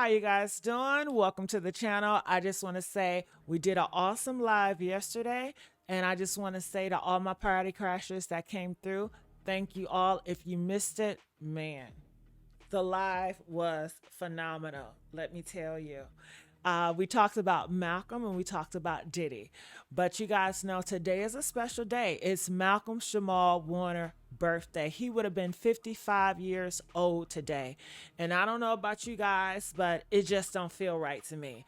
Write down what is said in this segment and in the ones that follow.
How you guys doing? Welcome to the channel. I just want to say we did an awesome live yesterday, and I just want to say to all my party crashers that came through, thank you all. If you missed it, man, the live was phenomenal. Let me tell you. We talked about Malcolm and we talked about Diddy. But you guys know today is a special day. It's Malcolm-Jamal Warner birthday. He would have been 55 years old today. And I don't know about you guys, but it just don't feel right to me.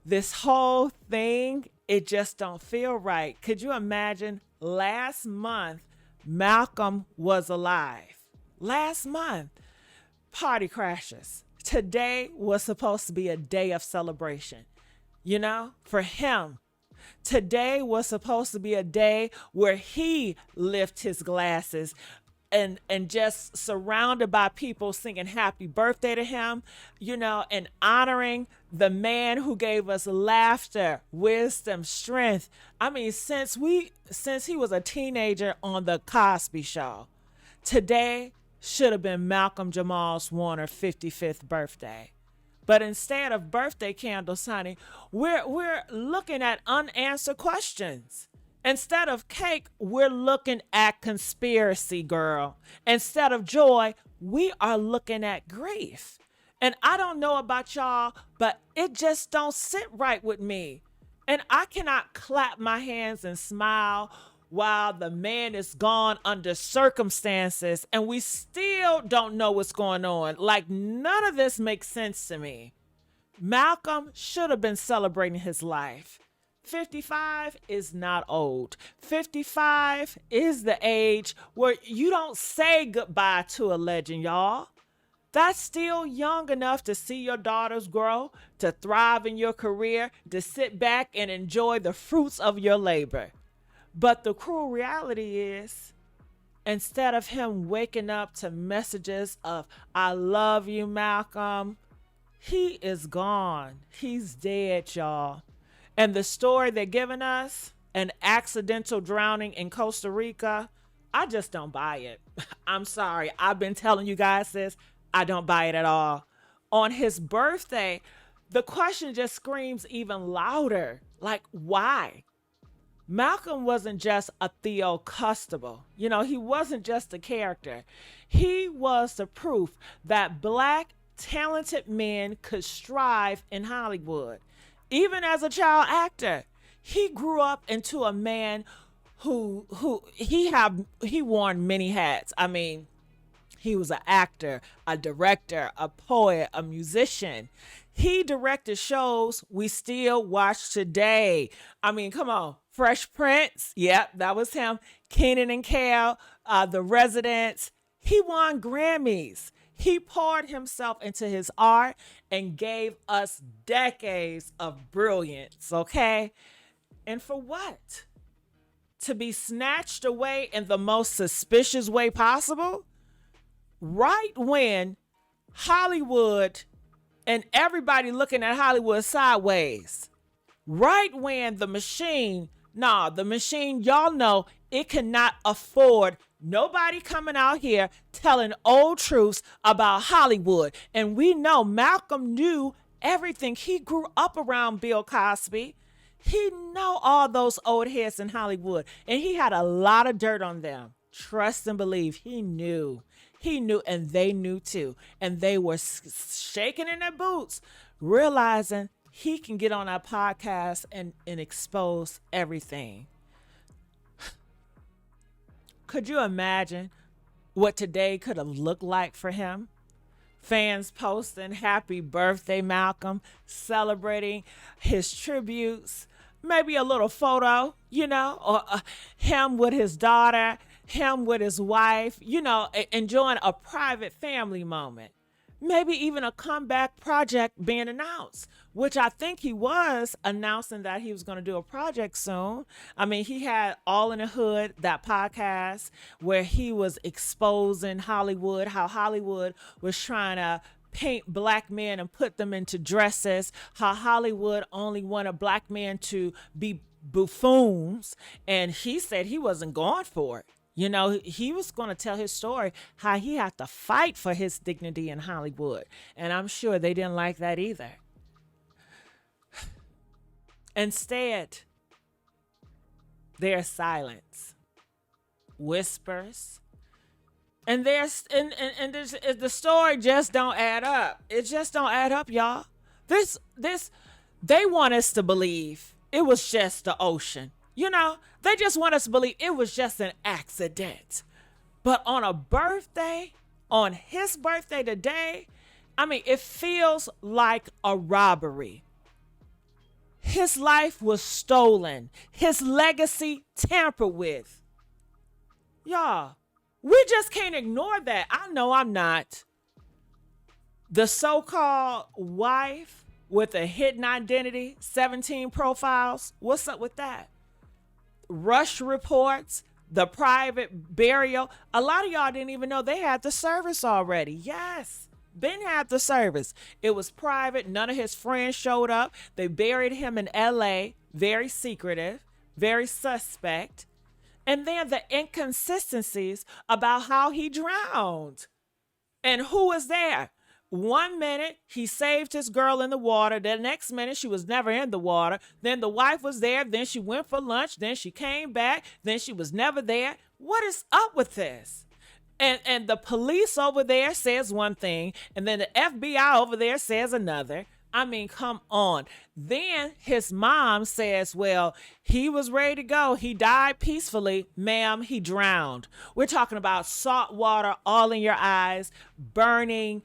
This whole thing, it just don't feel right. Could you imagine last month Malcolm was alive? Last month. Party crashes. Today was supposed to be a day of celebration, for him. Today was supposed to be a day where he lifted his glasses and just surrounded by people singing happy birthday to him, and honoring the man who gave us laughter, wisdom, strength. I mean, since he was a teenager on the Cosby Show, today should have been Malcolm-Jamal Warner 55th birthday. But instead of birthday candles, honey, we're looking at unanswered questions. Instead of cake, we're looking at conspiracy, girl. Instead of joy, we are looking at grief. And I don't know about y'all, but it just don't sit right with me. And I cannot clap my hands and smile while the man is gone under circumstances and we still don't know what's going on. Like, none of this makes sense to me. Malcolm should have been celebrating his life. 55 is not old. 55 is the age where you don't say goodbye to a legend, y'all. That's still young enough to see your daughters grow, to thrive in your career, to sit back and enjoy the fruits of your labor. But the cruel reality is, instead of him waking up to messages of, I love you, Malcolm, he is gone. He's dead, y'all. And the story they're giving us, an accidental drowning in Costa Rica, I just don't buy it. I'm sorry. I've been telling you guys this. I don't buy it at all. On his birthday, the question just screams even louder. Like, why? Malcolm wasn't just a Theo Custable. He wasn't just a character. He was the proof that black, talented men could strive in Hollywood. Even as a child actor, he grew up into a man who he worn many hats. I mean, he was an actor, a director, a poet, a musician. He directed shows we still watch today. I mean, come on. Fresh Prince. Yep, that was him. Kenan and Kel, The Residents. He won Grammys. He poured himself into his art and gave us decades of brilliance, okay? And for what? To be snatched away in the most suspicious way possible? Right when Hollywood and everybody looking at Hollywood sideways. Right when the machine, y'all know it cannot afford nobody coming out here telling old truths about Hollywood. And we know Malcolm knew everything. He grew up around Bill Cosby. He know all those old heads in Hollywood. And he had a lot of dirt on them. Trust and believe. He knew. He knew, and they knew too. And they were shaking in their boots, realizing he can get on our podcast and expose everything. Could you imagine what today could have looked like for him? Fans posting happy birthday, Malcolm, celebrating his tributes, maybe a little photo, or him with his daughter, him with his wife, enjoying a private family moment. Maybe even a comeback project being announced, which I think he was announcing that he was going to do a project soon. I mean, he had All in the Hood, that podcast where he was exposing Hollywood, how Hollywood was trying to paint black men and put them into dresses, how Hollywood only wanted black men to be buffoons. And he said he wasn't going for it. You know, he was going to tell his story, how he had to fight for his dignity in Hollywood. And I'm sure they didn't like that either. Instead, there's silence, whispers, and the story just don't add up. It just don't add up, y'all. This they want us to believe it was just the ocean. You know, they just want us to believe it was just an accident. But on a birthday, on his birthday today, I mean, it feels like a robbery. His life was stolen, his legacy tampered with. Y'all, we just can't ignore that. I know I'm not. The so called wife with a hidden identity, 17 profiles. What's up with that? Rush reports, the private burial. A lot of y'all didn't even know they had the service already. Yes, Ben had the service. It was private. None of his friends showed up. They buried him in LA. Very secretive, very suspect. And then the inconsistencies about how he drowned and who was there. One minute he saved his girl in the water. The next minute she was never in the water. Then the wife was there. Then she went for lunch. Then she came back. Then she was never there. What is up with this? And the police over there says one thing, and then the FBI over there says another. I mean, come on. Then his mom says, well, he was ready to go. He died peacefully. Ma'am, he drowned. We're talking about salt water all in your eyes, burning.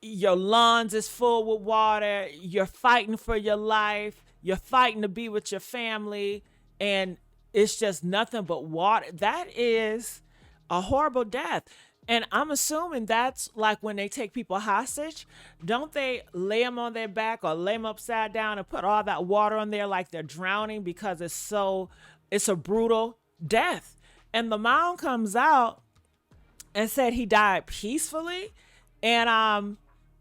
Your lungs is full with water. You're fighting for your life. You're fighting to be with your family. And it's just nothing but water. That is a horrible death. And I'm assuming that's like when they take people hostage. Don't they lay them on their back or lay them upside down and put all that water on there like they're drowning because it's a brutal death. And the mom comes out and said he died peacefully and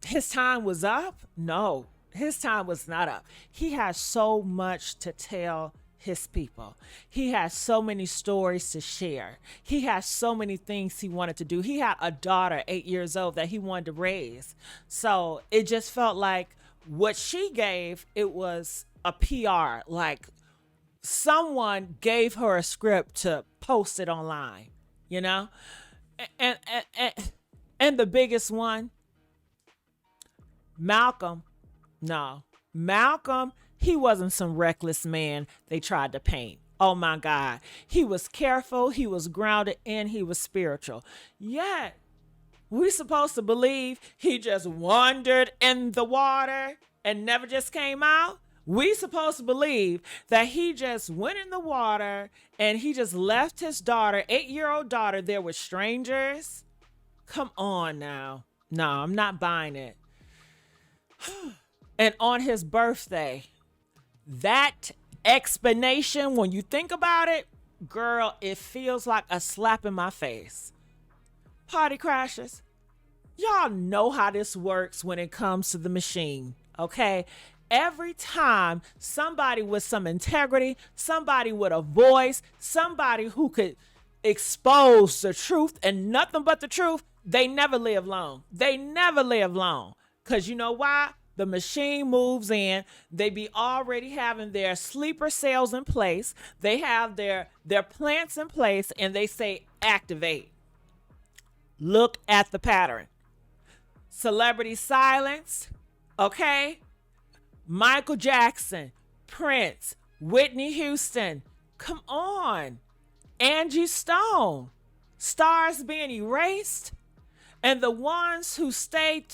his time was up. No, his time was not up. He has so much to tell his people. He has so many stories to share. He has so many things he wanted to do. He had a daughter, 8 years old, that he wanted to raise. So it just felt like what she gave, it was a PR. Like someone gave her a script to post it online, you know? And, and, and the biggest one, Malcolm. No, Malcolm, he wasn't some reckless man they tried to paint. Oh my God. He was careful, he was grounded, and he was spiritual. Yet, we supposed to believe he just wandered in the water and never just came out? We supposed to believe that he just went in the water and he just left his daughter, 8-year-old daughter, there with strangers? Come on now. No, I'm not buying it. And on his birthday, that explanation, when you think about it, girl, it feels like a slap in my face. Party crashers, y'all know how this works when it comes to the machine, okay? Every time somebody with some integrity, somebody with a voice, somebody who could expose the truth and nothing but the truth, they never live long. They never live long. Because you know why? The machine moves in. They be already having their sleeper cells in place. They have their plants in place, and they say activate. Look at the pattern. Celebrity silence, okay? Michael Jackson, Prince, Whitney Houston. Come on. Angie Stone. Stars being erased. And the ones who stay...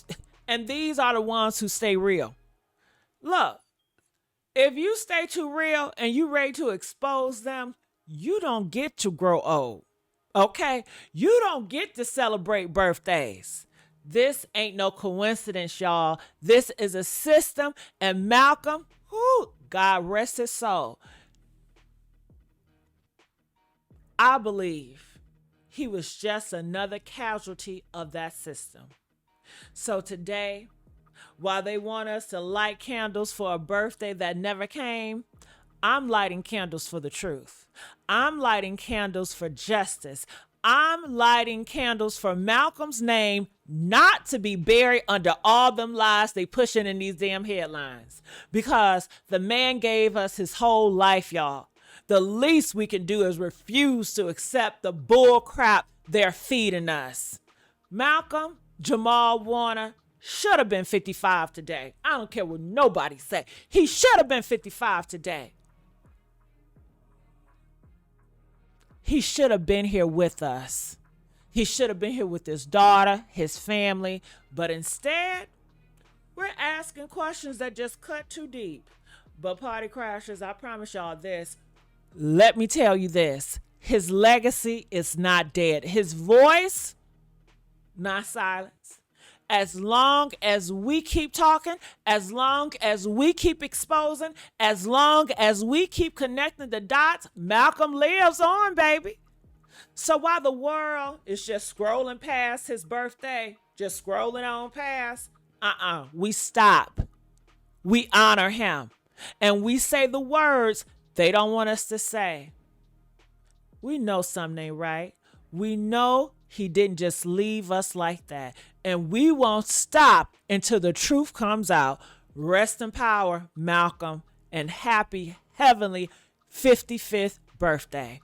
And these are the ones who stay real. Look, if you stay too real and you ready to expose them, you don't get to grow old. Okay? You don't get to celebrate birthdays. This ain't no coincidence, y'all. This is a system. And Malcolm, whoo, God rest his soul, I believe he was just another casualty of that system. So today, while they want us to light candles for a birthday that never came, I'm lighting candles for the truth. I'm lighting candles for justice. I'm lighting candles for Malcolm's name not to be buried under all them lies they pushing in these damn headlines. Because the man gave us his whole life, y'all. The least we can do is refuse to accept the bull crap they're feeding us. Malcolm-Jamal Warner should have been 55 today. I don't care what nobody say. He should have been 55 today. He should have been here with us. He should have been here with his daughter, his family. But instead, we're asking questions that just cut too deep. But party crashers, I promise y'all this. Let me tell you this. His legacy is not dead. His voice, not silenced. As long as we keep talking, as long as we keep exposing, as long as we keep connecting the dots, Malcolm lives on, baby. So while the world is just scrolling past his birthday, just scrolling on past, we stop. We honor him. And we say the words they don't want us to say. We know something ain't right. We know he didn't just leave us like that. And we won't stop until the truth comes out. Rest in power, Malcolm, and happy heavenly 55th birthday.